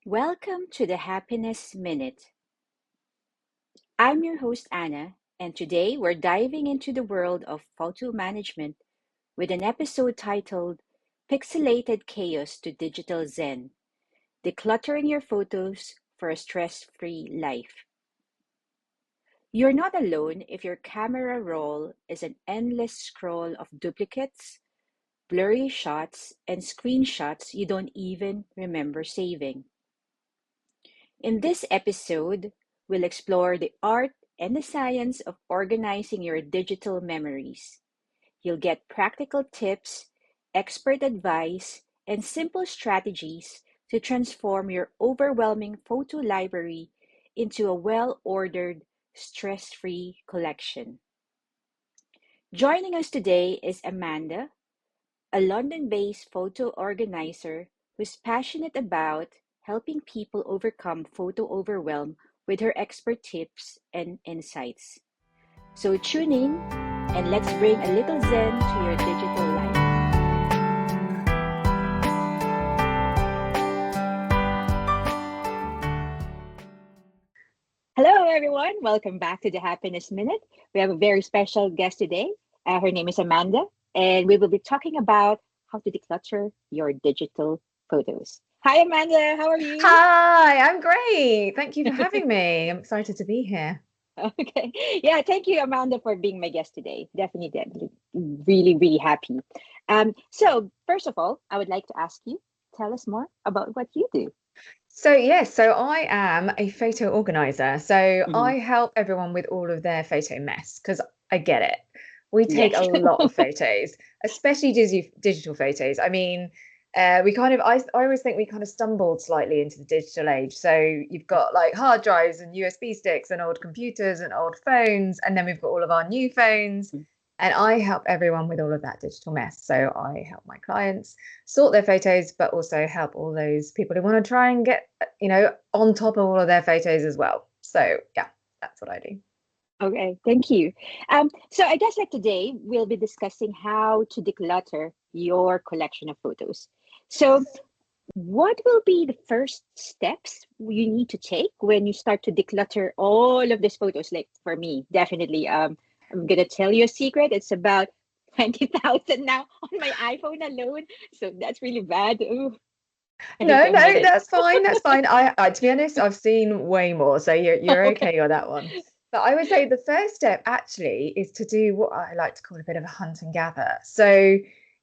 Welcome to the Happiness Minute. I'm your host, Anna, and today we're diving into the world of photo management with an episode titled Pixelated Chaos to Digital Zen, Decluttering Your Photos for a Stress-Free Life. You're not alone if your camera roll is an endless scroll of duplicates, blurry shots, and screenshots you don't even remember saving. In this episode, we'll explore the art and the science of organizing your digital memories. You'll get practical tips, expert advice, and simple strategies to transform your overwhelming photo library into a well-ordered, stress-free collection. Joining us today is Amanda, a London-based photo organizer who's passionate about helping people overcome photo overwhelm with her expert tips and insights. So tune in and let's bring a little zen to your digital life. Hello, everyone. Welcome back to the Happiness Minute. We have a very special guest today. Her name is Amanda, and we will be talking about how to declutter your digital photos. Hi, Amanda. How are you? Hi, I'm great. Thank you for having me. I'm excited to be here. Okay. Yeah, thank you, Amanda, for being my guest today. Definitely, really, really happy. So first of all, I would like to ask you, tell us more about what you do. So I am a photo organizer. So Mhm. I help everyone with all of their photo mess because I get it. We take a Yes. lot of photos, especially digital photos. I always think we kind of stumbled slightly into the digital age. So you've got like hard drives and USB sticks and old computers and old phones, and then we've got all of our new phones. And I help everyone with all of that digital mess. So I help my clients sort their photos, but also help all those people who want to try and get, on top of all of their photos as well. So yeah, that's what I do. Okay, thank you. So I guess like today we'll be discussing how to declutter your collection of photos. So what will be the first steps you need to take when you start to declutter all of these photos? Like for me, definitely. I'm gonna tell you a secret. It's about 20,000 now on my iPhone alone. So that's really bad. Ooh, I need No, to admit no, it. that's fine. That's fine. To be honest, I've seen way more, so you're Okay. okay on that one. But I would say the first step actually is to do what I like to call a bit of a hunt and gather. So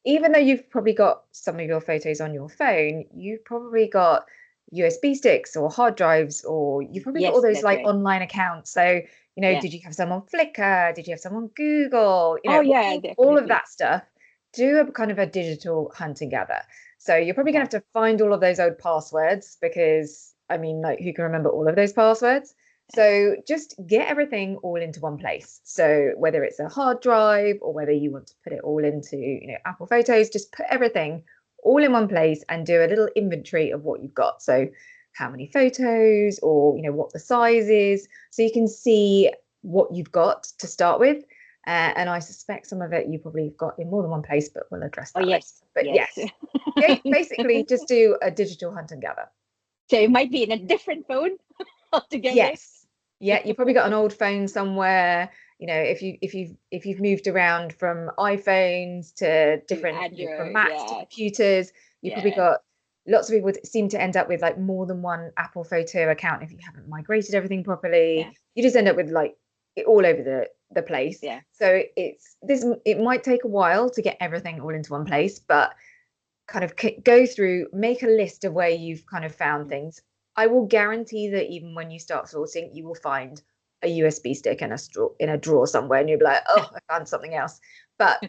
even though you've probably got some of your photos on your phone, you've probably got USB sticks or hard drives, or you've probably got all Yes, those that's like right. online accounts. So, Yeah. did you have some on Flickr? Did you have some on Google? Oh yeah, All of definitely. that stuff. Do a kind of a digital hunt and gather. So you're probably going Okay. to have to find all of those old passwords because I mean, like, who can remember all of those passwords? Yeah. So just get everything all into one place. So whether it's a hard drive or whether you want to put it all into, Apple Photos, just put everything all in one place and do a little inventory of what you've got. So how many photos or, what the size is. So you can see what you've got to start with. And I suspect some of it you probably have got in more than one place, but we'll address Oh that later. yes, But yes. yes, basically just do a digital hunt and gather. So it might be in a different phone altogether. Yes. Yeah, you've probably got an old phone somewhere. If you've moved around from iPhones to To different, from Android, Macs to yeah, computers, you've probably yeah, got lots of people seem to end up with like more than one Apple photo account if you haven't migrated everything yeah, properly. You just end up with like it all over the place. yeah. So it might take a while to get everything all into one place, but kind of go through, make a list of where you've kind of found Mm. things. I will guarantee that even when you start sorting, you will find a USB stick in a drawer somewhere, and you'll be like, "Oh, I found something else." But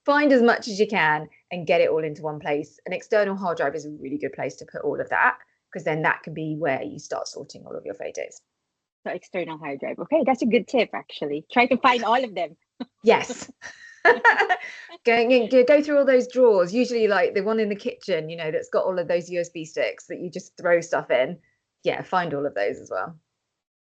find as much as you can and get it all into one place. An external hard drive is a really good place to put all of that because then that can be where you start sorting all of your photos. So external hard drive. Okay, that's a good tip actually. Try to find all of them. Yes. Go through all those drawers, usually like the one in the kitchen, that's got all of those USB sticks that you just throw stuff in. Yeah, find all of those as well.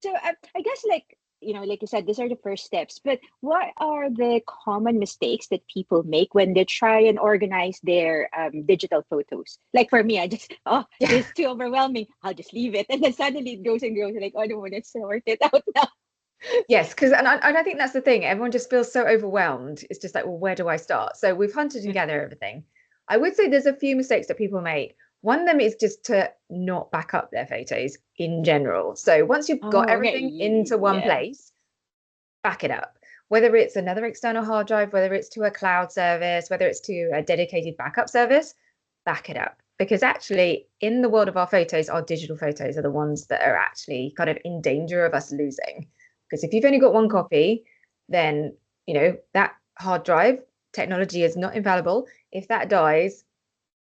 So I guess like like you said, these are the first steps. But what are the common mistakes that people make when they try and organize their digital photos? Like for me, I just, oh, Yeah. this is too overwhelming. I'll just leave it. And then suddenly it goes and goes. Like, oh, no, let's sort it out now. Yes, because and I think that's the thing. Everyone just feels so overwhelmed. It's just like, well, where do I start? So we've hunted together everything. I would say there's a few mistakes that people make. One of them is just to not back up their photos in general. So once you've got Oh, okay. everything into one Yeah. place, back it up. Whether it's another external hard drive, whether it's to a cloud service, whether it's to a dedicated backup service, back it up. Because actually, in the world of our photos, our digital photos are the ones that are actually kind of in danger of us losing. Because if you've only got one copy, then that hard drive technology is not infallible. If that dies,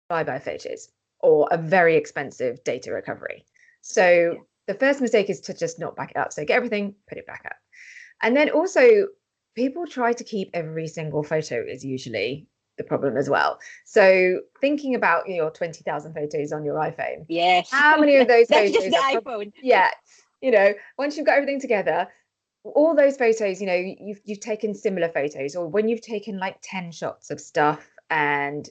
bye bye photos or a very expensive data recovery. So Yeah. the first mistake is to just not back it up. So get everything, put it back up. And then also, people try to keep every single photo is usually the problem as well. So thinking about your 20,000 photos on your iPhone, Yes. how many of those That's just photos the are iPhone. yeah, once you've got everything together, all those photos, you've taken similar photos, or when you've taken like 10 shots of stuff and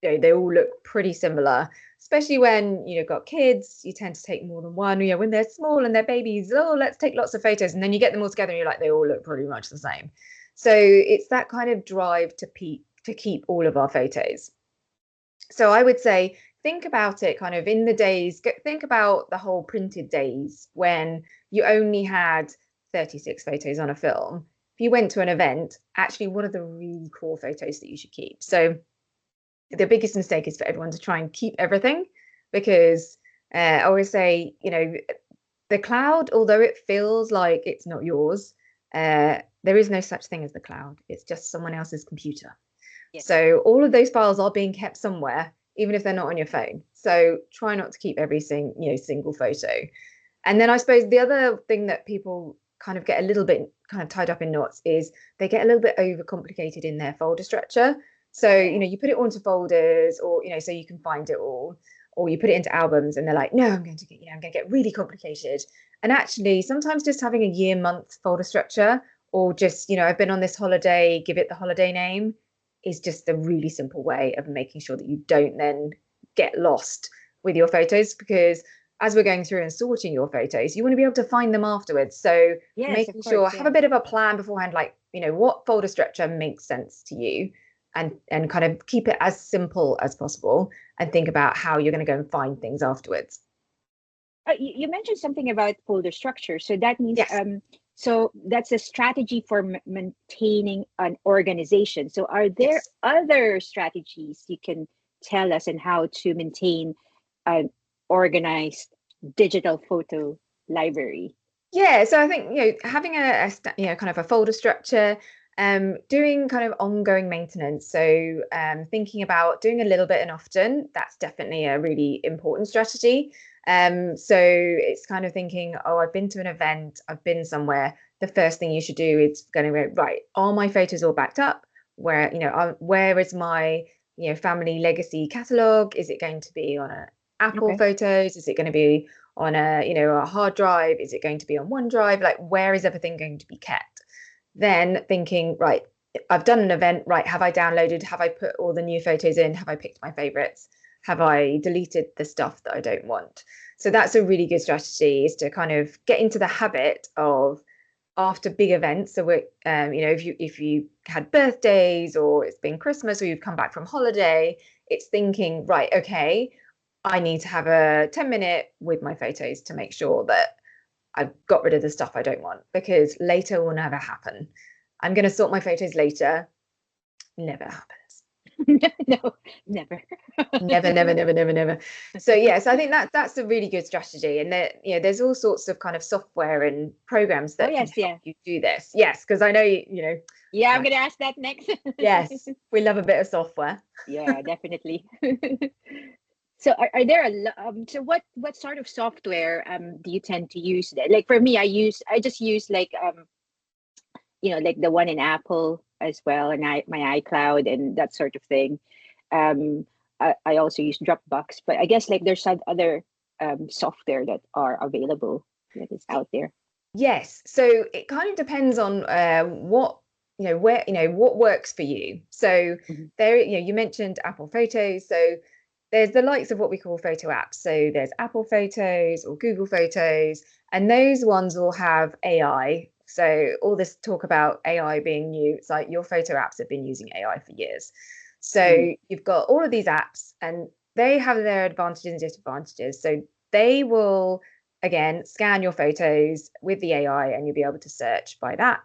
they all look pretty similar, especially when you've got kids. You tend to take more than one. When they're small and they're babies, oh, let's take lots of photos, and then you get them all together and you're like, they all look pretty much the same. So it's that kind of drive to keep all of our photos. So I would say think about it kind of in the days, think about the whole printed days when you only had 36 photos on a film. If you went to an event, actually, what are the really core photos that you should keep? So the biggest mistake is for everyone to try and keep everything, because I always say, the cloud, although it feels like it's not yours, there is no such thing as the cloud. It's just someone else's computer. Yes. So all of those files are being kept somewhere, even if they're not on your phone. So try not to keep every single photo. And then I suppose the other thing that people kind of get a little bit kind of tied up in knots is they get a little bit overcomplicated in their folder structure. So, Yeah. you put it all into folders, or, so you can find it all, or you put it into albums and they're like, no, I'm going to get really complicated. And actually, sometimes just having a year month folder structure, or just, I've been on this holiday, give it the holiday name, is just a really simple way of making sure that you don't then get lost with your photos. Because as we're going through and sorting your photos, you want to be able to find them afterwards. So Yes, of making sure, course. have a Yeah. bit of a plan beforehand, like, what folder structure makes sense to you, and kind of keep it as simple as possible, and think about how you're going to go and find things afterwards. You mentioned something about folder structure. So that means, Yes. so that's a strategy for maintaining an organization. So are there Yes. other strategies you can tell us on how to maintain an organized digital photo library? Yeah, so I think having kind of a folder structure, doing kind of ongoing maintenance. So thinking about doing a little bit and often, that's definitely a really important strategy. So it's kind of thinking, oh, I've been to an event, I've been somewhere. The first thing you should do is going to go, right, are my photos all backed up? Where is my family legacy catalog? Is it going to be on a Apple Okay. Photos? Is it going to be on a hard drive? Is it going to be on OneDrive? Like, where is everything going to be kept? Then thinking, right, I've done an event, right? Have I downloaded? Have I put all the new photos in? Have I picked my favorites? Have I deleted the stuff that I don't want? So that's a really good strategy, is to kind of get into the habit of, after big events. So we're, if you had birthdays, or it's been Christmas, or you've come back from holiday, it's thinking, right, okay, I need to have a 10-minute with my photos to make sure that I've got rid of the stuff I don't want, because later will never happen. I'm going to sort my photos later. Never happens. No, never. Never, never, never, never, never. So yes, I think that's a really good strategy. And that, there's all sorts of kind of software and programs Oh, that can yes. help Yeah. you do this. Yes, because I know Yeah, I'm like, going to ask that next. yes, we love a bit of software. Yeah, definitely. So are there so what sort of software do you tend to use then? Like for me, I just use like like the one in Apple as well, and my iCloud and that sort of thing. Um I also use Dropbox, but I guess like there's some other software that are available that is out there. Yes. So it kind of depends on what, where, what works for you. So Mhm. there, you mentioned Apple Photos. So there's the likes of what we call photo apps. So there's Apple Photos or Google Photos, and those ones will have AI. So all this talk about AI being new, it's like your photo apps have been using AI for years. Mm. So you've got all of these apps, and they have their advantages and disadvantages. So they will again scan your photos with the AI, and you'll be able to search by that.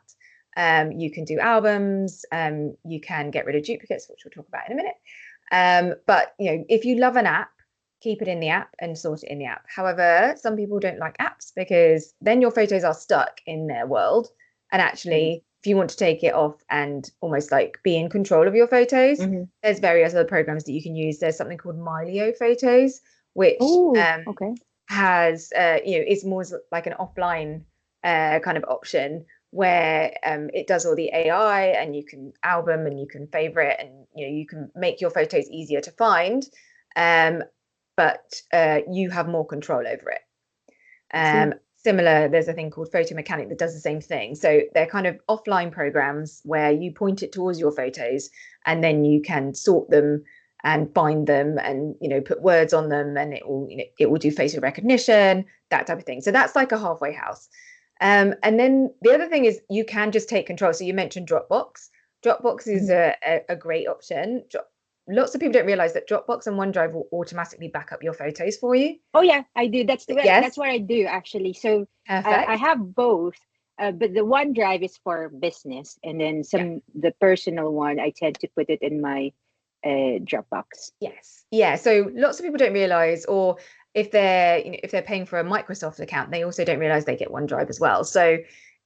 You can do albums. You can get rid of duplicates, which we'll talk about in a minute. But if you love an app, keep it in the app and sort it in the app. However, some people don't like apps because then your photos are stuck in their world. And Mm. actually, if you want to take it off and almost like be in control of your photos, Hmm. there's various other programs that you can use. There's something called Milio Photos, which Oh, okay. has it's more like an offline kind of option where it does all the AI, and you can album and you can favorite, and you can make your photos easier to find, um, but you have more control over it. I see. Similar, there's a thing called Photo Mechanic that does the same thing. So they're kind of offline programs where you point it towards your photos, and then you can sort them and find them, and put words on them, and it will do facial recognition, that type of thing. So that's like a halfway house. And then the other thing is you can just take control. So you mentioned Dropbox. Dropbox is Mhm. a great option. Lots of people don't realize that Dropbox and OneDrive will automatically back up your photos for you. Oh yeah, I do. That's Yes, what I do actually. So I perfect. have both, but the OneDrive is for business, and then Yeah. the personal one I tend to put it in my Dropbox. Yes. Yeah. So lots of people don't realize, or if they're paying for a Microsoft account, they also don't realize they get OneDrive as well. So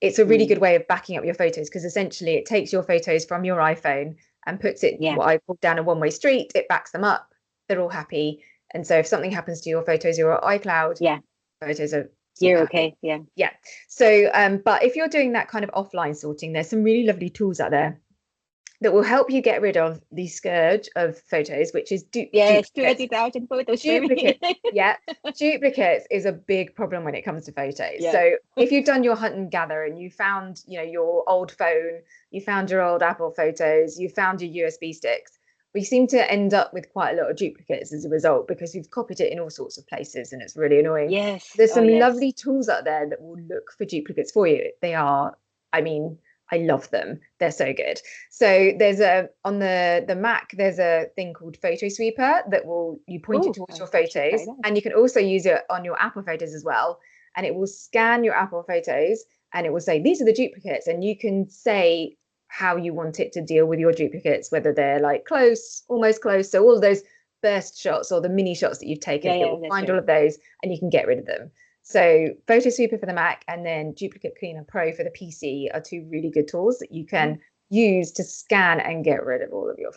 it's a really Mm. good way of backing up your photos, because essentially it takes your photos from your iPhone and puts it Yeah, what I call down a one-way street. It backs them up. They're all happy. And so if something happens to your photos, your iCloud yeah, photos are super you're happy. okay. Yeah. Yeah. So but if you're doing that kind of offline sorting, there's some really lovely tools out there that will help you get rid of the scourge of photos, which is Yes, duplicates. 20,000 photos for me. Duplicates, yeah, duplicates is a big problem when it comes to photos. Yeah. So if you've done your hunt and gather, and you found, your old phone, you found your old Apple photos, you found your USB sticks, we seem to end up with quite a lot of duplicates as a result, because you've copied it in all sorts of places, and it's really annoying. Yes. There's Oh some yes. lovely tools out there that will look for duplicates for you. They are, I mean, I love them. They're so good. So there's a on the Mac, there's a thing called Photo Sweeper that will you point it Oh, towards your I should try photos, that. and you can also use it on your Apple photos as well. And it will scan your Apple photos, and it will say these are the duplicates, and you can say how you want it to deal with your duplicates, whether they're like close, almost close. So all of those burst shots or the mini shots that you've taken, Yeah, it yeah, will that's find all right. of those, and you can get rid of them. So Photo Sweeper for the Mac and then Duplicate Cleaner Pro for the PC are two really good tools that you Oh, can use to scan and get rid of all of your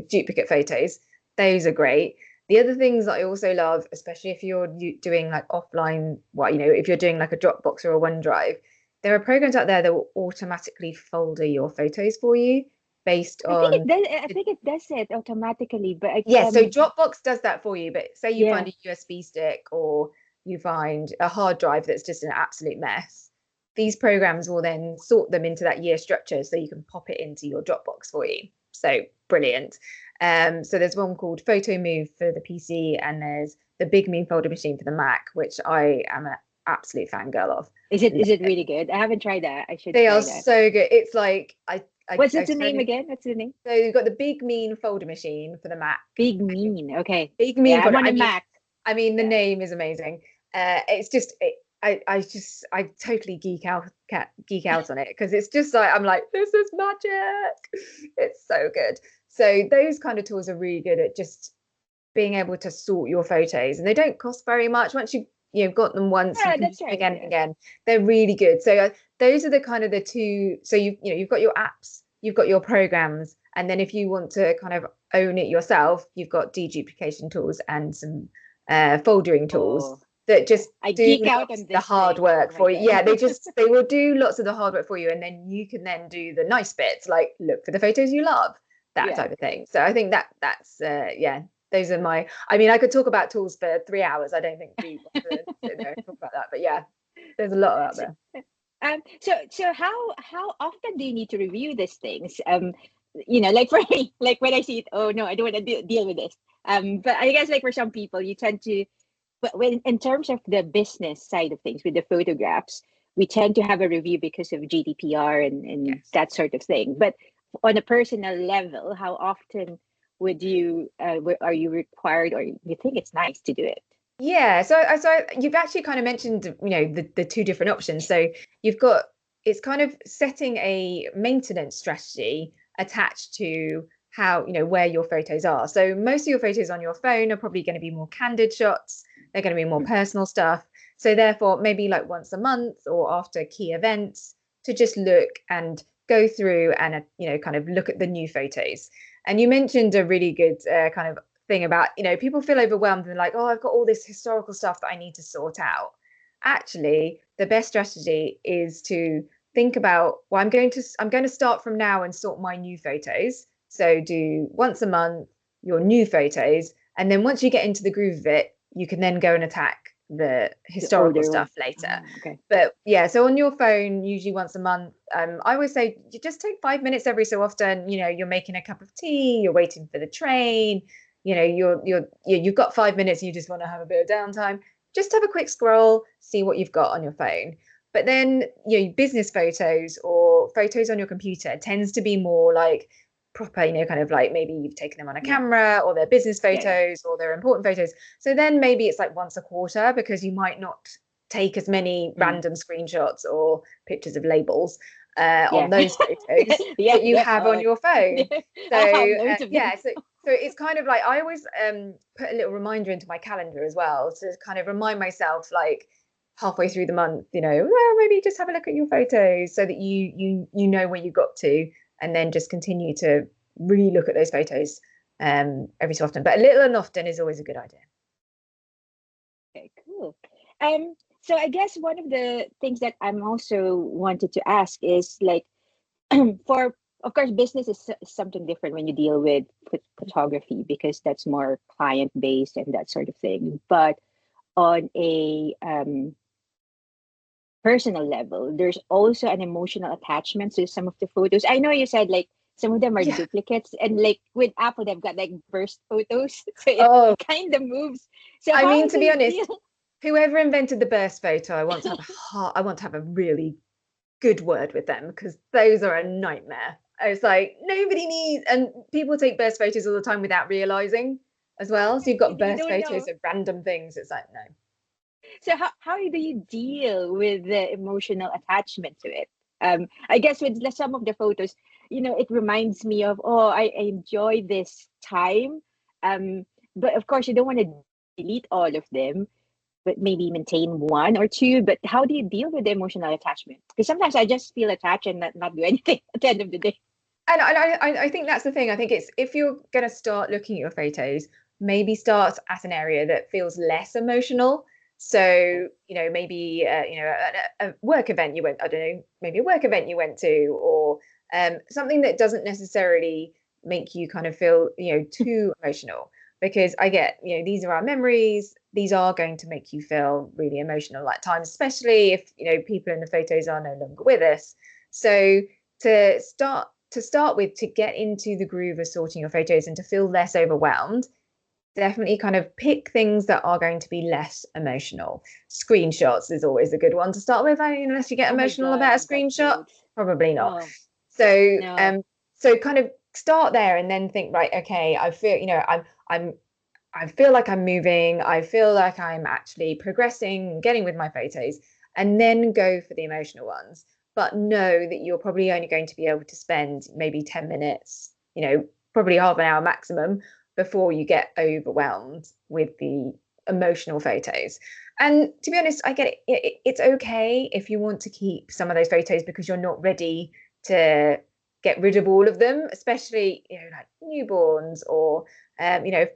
duplicate photos. Those are great. The other things that I also love, especially if you're doing like offline, if you're doing like a Dropbox or a OneDrive, there are programs out there that will automatically folder your photos for you based I think it on does. I think it does it automatically, but yeah, so Dropbox does that for you, but say you yeah. find a USB stick or you find a hard drive that's just an absolute mess, these programs will then sort them into that year structure so you can pop it into your Dropbox for you. So brilliant. So there's one called Photo Move for the PC, and there's the Big Mean Folder Machine for the Mac, which I am an absolute fangirl of. Is it really good? I haven't tried that. I should They are try that. so good. It's like I What's the turn name it. again? What's the name? So you've got the Big Mean Folder Machine for the Mac. Big Mean. Okay. Big Yeah, Mean I'm Folder. on a Mac. The Yeah. name is amazing. It's just I totally geek out on it, because it's just like I'm like, this is magic. It's so good. So those kind of tools are really good at just being able to sort your photos, and they don't cost very much. Once you've got them once, you Yeah, can use that's them right. again and Yeah. again. They're really good. So those are the kind of the two. So you've got your apps, you've got your programs, and then if you want to kind of own it yourself, you've got deduplication tools and some foldering tools Oh, that yeah. just I do geek out lots on of the these hard things. Oh work my for you. God. Yeah, they will do lots of the hard work for you, and then you can then do the nice bits, like look for the photos you love, that Yeah. type of thing. So I think that's yeah, those are my. I mean, I could talk about tools for 3 hours. I don't think we want to sit there and talk about that, but yeah, there's a lot out So, there. So how often do you need to review these things? Like for me, like when I see it, oh no, I don't want to deal with this. But I guess like for some people, you tend to, but when in terms of the business side of things with the photographs, we tend to have a review because of GDPR and Yes. that sort of thing. But on a personal level, how often would you are you required, or you think it's nice to do it? Yeah, so you've actually kind of mentioned, the two different options. So you've got, it's kind of setting a maintenance strategy attached to how, where your photos are. So most of your photos on your phone are probably going to be more candid shots. They're going to be more personal stuff. So therefore, maybe like once a month or after key events, to just look and go through and kind of look at the new photos. And you mentioned a really good kind of thing about, people feel overwhelmed and like, oh, I've got all this historical stuff that I need to sort out. Actually, the best strategy is to think about, well, I'm going to start from now and sort my new photos. So do once a month your new photos, and then once you get into the groove of it, you can then go and attack the The historical older one. stuff later. Okay. But yeah, so on your phone, usually once a month, I always say you just take 5 minutes every so often. You're making a cup of tea, you're waiting for the train, you've got 5 minutes and you just want to have a bit of downtime. Just have a quick scroll, see what you've got on your phone. But then, business photos or photos on your computer tends to be more like proper, kind of like maybe you've taken them on a Yeah. camera, or they're business Yeah. photos, or they're important photos. So then maybe it's like once a quarter, because you might not take as many Yeah. random screenshots or pictures of labels on Yeah. those photos Yep. that you Yep. have on your phone. So I have loads of them. yeah, so it's kind of like I always put a little reminder into my calendar as well to kind of remind myself, like halfway through the month, well, maybe just have a look at your photos so that you know where you got to, and then just continue to really look at those photos every so often. But a little and often is always a good idea. Okay, cool. So I guess one of the things that I'm also wanted to ask is like for of course business is something different when you deal with photography because that's more client based and that sort of thing. But on a personal level, there's also an emotional attachment to some of the photos. I know you said like some of them are Yeah. duplicates, and like with Apple, they've got like burst photos, so it Oh, kind of moves. So I mean, how to do be you honest, deal? whoever invented the burst photo, I want to have a really good word with them, because those are a nightmare. It's like nobody needs, and people take burst photos all the time without realizing as well. So you've got You burst don't photos know. of random things. It's like, no. So how do you deal with the emotional attachment to it? I guess with some of the photos, it reminds me of, oh, I enjoy this time. But of course, you don't want to delete all of them, but maybe maintain one or two. But how do you deal with the emotional attachment? Because sometimes I just feel attached and not do anything at the end of the day. And I think that's the thing. I think it's, if you're going to start looking at your photos, maybe start at an area that feels less emotional. So, maybe, a work event you went, I don't know, maybe a work event you went to, or something that doesn't necessarily make you kind of feel, too emotional. Because I get, these are our memories. These are going to make you feel really emotional at times, especially if, people in the photos are no longer with us. So to start with, to get into the groove of sorting your photos and to feel less overwhelmed, definitely kind of pick things that are going to be less emotional. Screenshots is always a good one to start with. I mean, unless you get Oh my emotional God, about a I've got screenshot, loads. probably not. Oh, So no. so kind of start there and then think, right, okay, I feel, I'm I feel like I'm moving, I feel like I'm actually progressing, getting with my photos, and then go for the emotional ones. But know that you're probably only going to be able to spend maybe 10 minutes, probably half an hour maximum, before you get overwhelmed with the emotional photos. And to be honest, I get it's okay if you want to keep some of those photos because you're not ready to get rid of all of them, especially, like newborns or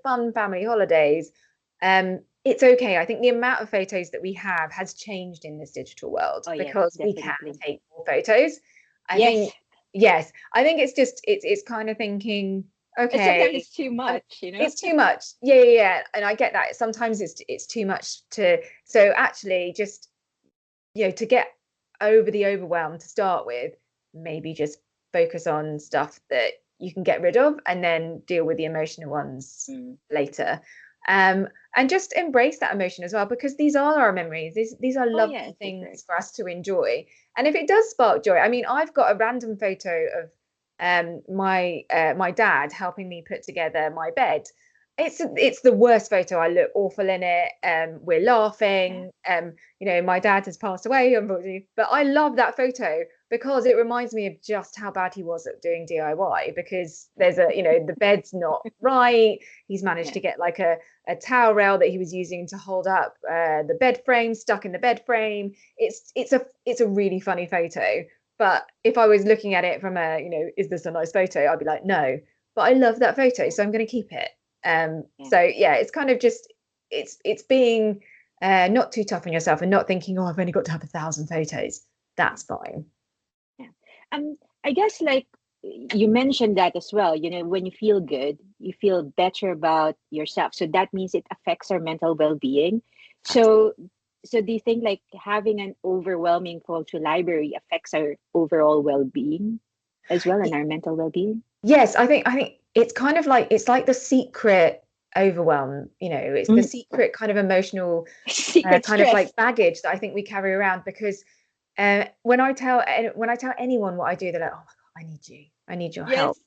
fun family holidays. It's okay. I think the amount of photos that we have has changed in this digital world Oh yes, because we can definitely. take more photos. I Yes. think, yes, I think it's just it's kind of thinking, Sometimes okay, it's too um, much. it's too much. Yeah, yeah, yeah. And I get that. Sometimes it's too much to, so actually just, to get over the overwhelm to start with, maybe just focus on stuff that you can get rid of and then deal with the emotional ones later. And just embrace that emotion as well, because these are our memories. These are lovely things for us to enjoy. And if it does spark joy, I mean, I've got a random photo of my dad helping me put together my bed. It's the worst photo. I look awful in it. We're laughing. You know, my dad has passed away, unfortunately, but I love that photo because it reminds me of just how bad he was at doing DIY, because there's a, you know, the bed's not right. He's managed to get like a towel rail that he was using to hold up the bed frame stuck in the bed frame. It's a really funny photo. But if I was looking at it from a, you know, is this a nice photo? I'd be like, no, but I love that photo, so I'm going to keep it. So yeah, it's kind of just, it's being not too tough on yourself and not thinking, oh, I've only got to have 1,000 photos. That's fine. I guess like you mentioned that as well, you know, when you feel good, you feel better about yourself. So that means it affects our mental well-being. So do you think like having an overwhelming photo library affects our overall well-being as well, and our mental well-being? Yes, I think it's kind of like, it's like the secret overwhelm, you know, it's the secret kind of emotional secret kind stress. of like baggage that I think we carry around, because when I tell anyone what I do, they're like, oh my God, I need your help,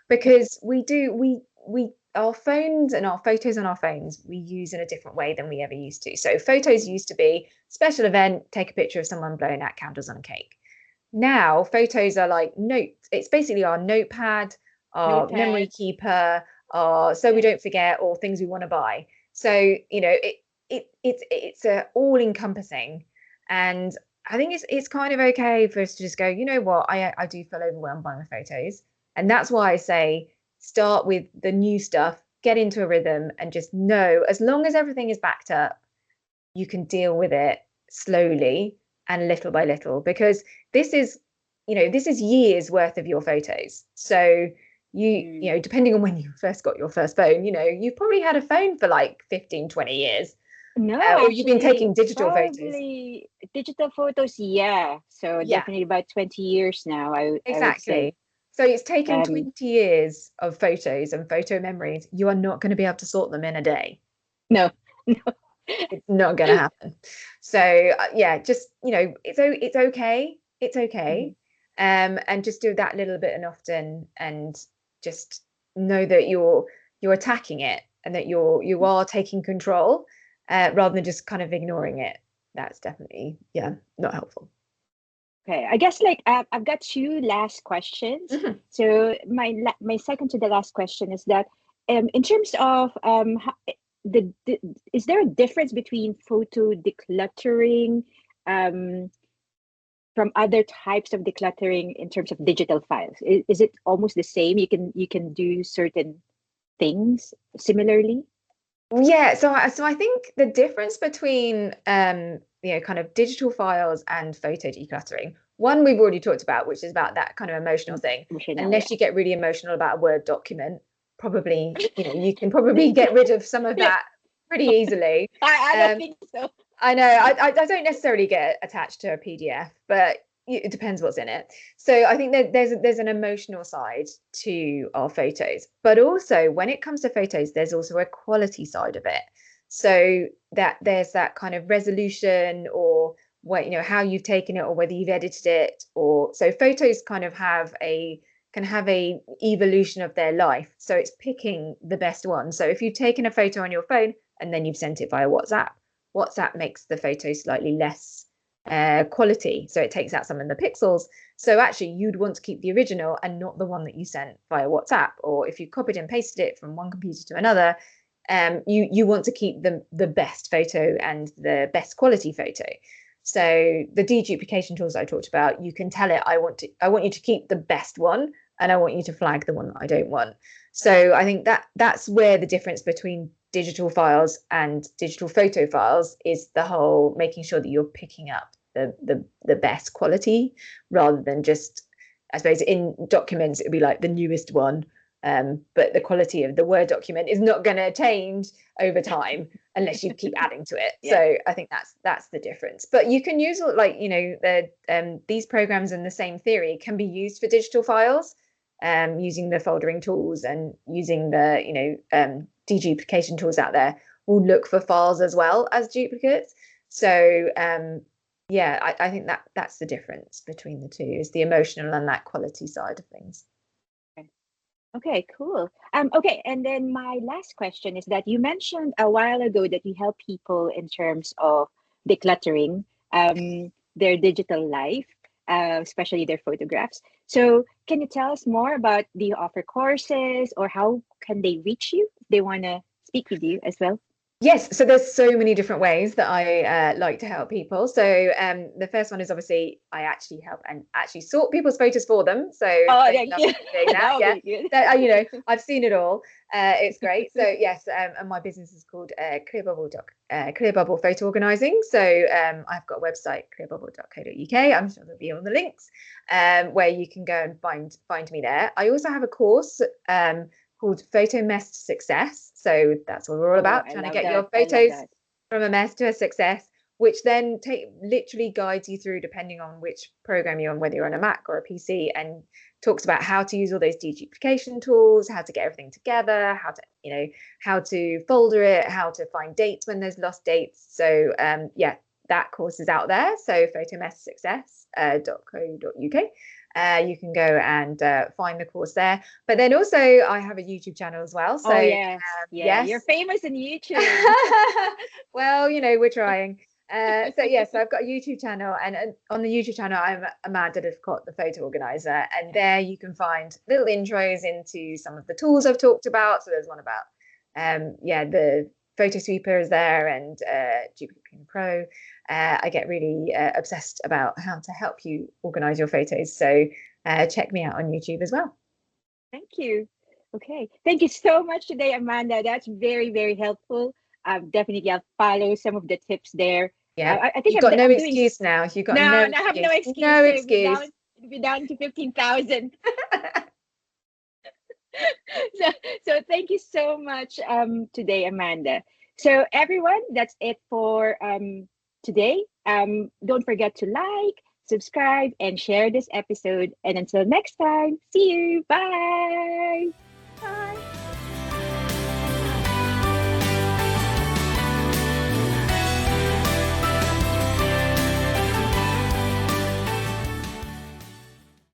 because we our phones and our photos on our phones we use in a different way than we ever used to. So photos used to be special event, take a picture of someone blowing out candles on a cake. Now photos are like notes. It's basically our notepad, our memory keeper, so we don't forget, or things we want to buy. So, you know, it's a all encompassing, and I think it's kind of okay for us to just go, you know what, I do feel overwhelmed by my photos. And that's why I say start with the new stuff, get into a rhythm, and just know, as long as everything is backed up, you can deal with it slowly and little by little, because this is, you know, this is years worth of your photos. So you know, depending on when you first got your first phone, you know, you've probably had a phone for like 15, 20 years. No, or you've been taking digital photos. Digital photos, yeah. So definitely about 20 years now, I would say. So it's taken 20 years of photos and photo memories. You are not going to be able to sort them in a day. No. It's not going to happen. So yeah, just, you know, it's okay. It's okay. And just do that little bit and often, and just know that you're attacking it, and that you are taking control, rather than just kind of ignoring it. That's definitely, not helpful. Okay, I guess like I've got two last questions. So my second to the last question is that in terms of is there a difference between photo decluttering from other types of decluttering in terms of digital files? Is it almost the same? You can do certain things similarly? Yeah, so I think the difference between you know, kind of digital files and photo decluttering, one we've already talked about, which is about that kind of emotional thing. Unless you get really emotional about a Word document, probably, you know, you can probably get rid of some of that pretty easily. I don't think so. I know I don't necessarily get attached to a PDF, but it depends what's in it. So I think that there's an emotional side to our photos, but also when it comes to photos, there's also a quality side of it. So that there's that kind of resolution, or what, you know, how you've taken it, or whether you've edited it, or so photos kind of can have a evolution of their life. So it's picking the best one. So if you've taken a photo on your phone and then you've sent it via WhatsApp makes the photo slightly less quality, so it takes out some of the pixels. So actually you'd want to keep the original and not the one that you sent via WhatsApp. Or if you copied and pasted it from one computer to another, you want to keep the best photo and the best quality photo. So the deduplication tools I talked about, you can tell it, I want you to keep the best one, and I want you to flag the one that I don't want. So I think that's where the difference between digital files and digital photo files is, the whole making sure that you're picking up the best quality, rather than just, I suppose in documents it would be like the newest one, but the quality of the Word document is not going to change over time unless you keep adding to it. Yeah. So I think that's the difference. But you can use, like, these programs in the same theory can be used for digital files, using the foldering tools and using the deduplication tools out there will look for files as well as duplicates. So I think that's the difference between the two, is the emotional and that quality side of things. Okay, cool. Okay, and then my last question is that you mentioned a while ago that you help people in terms of decluttering their digital life, especially their photographs. So can you tell us more about, do you offer courses, or how can they reach you if they want to speak with you as well? Yes, so there's so many different ways that I like to help people. So the first one is, obviously, I actually help and actually sort people's photos for them. So Oh, they thank love you. doing that. That Yeah, would be good. I've seen it all. It's great. So yes, and my business is called Clearbubble Photo Organising. So I've got a website, clearbubble.co.uk. I'm sure there'll be on the links, where you can go and find me there. I also have a course called Photo Mess to Success. So that's what we're all about, trying to get your photos from a mess to a success, which then literally guides you through, depending on which program you're on, whether you're on a Mac or a PC, and talks about how to use all those deduplication tools, how to get everything together, how to folder it, how to find dates when there's lost dates. So that course is out there. So photomesssuccess.co.uk. You can go and find the course there. But then also I have a YouTube channel as well. So yes, yes, you're famous in YouTube. Well, we're trying. So I've got a YouTube channel, and on the YouTube channel, I'm Amanda Littlecott, the photo organizer, and there you can find little intros into some of the tools I've talked about. So there's one about the photo sweeper is there, and Duplicating Pro. I get really obsessed about how to help you organize your photos. So check me out on YouTube as well. Thank you. Okay. Thank you so much today, Amanda. That's very, very helpful. Definitely, I'll follow some of the tips there. Yeah, I think you've got no I'm doing. excuse now. You've got No, no I have no excuse. excuse. No To excuse. be down to 15,000. So thank you so much today, Amanda. So everyone, that's it for today. Don't forget to like, subscribe, and share this episode. And until next time, see you. Bye. Bye.